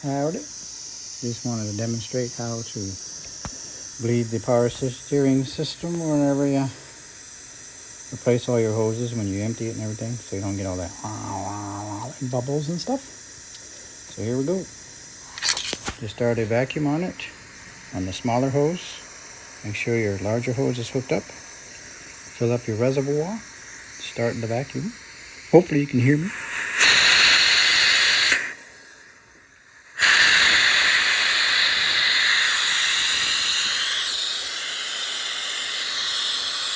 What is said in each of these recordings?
Howdy. Just wanted to demonstrate how to bleed the power steering system whenever you replace all your hoses when you empty it and everything, so you don't get all that bubbles and stuff. So here we go. Just start a vacuum on it on the smaller hose. Make sure your larger hose is hooked up. Fill up your reservoir. Start the vacuum. Hopefully you can hear me.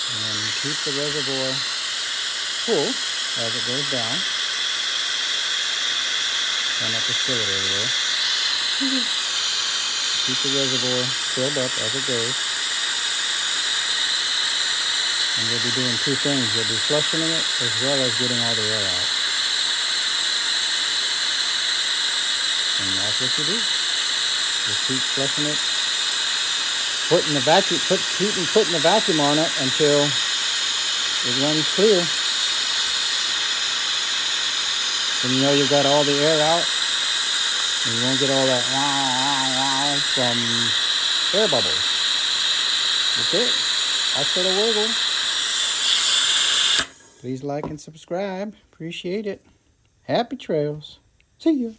And keep the reservoir full as it goes down. Turn up the spigot over there. Keep the reservoir filled up as it goes. And you'll be doing two things. You'll be flushing it as well as getting all the air out. And that's what you do. Just keep flushing it. Putting the vacuum on it until it runs clear. Then you know you've got all the air out. And you won't get all that from air bubbles. Okay, hasta luego. Please like and subscribe. Appreciate it. Happy trails. See ya.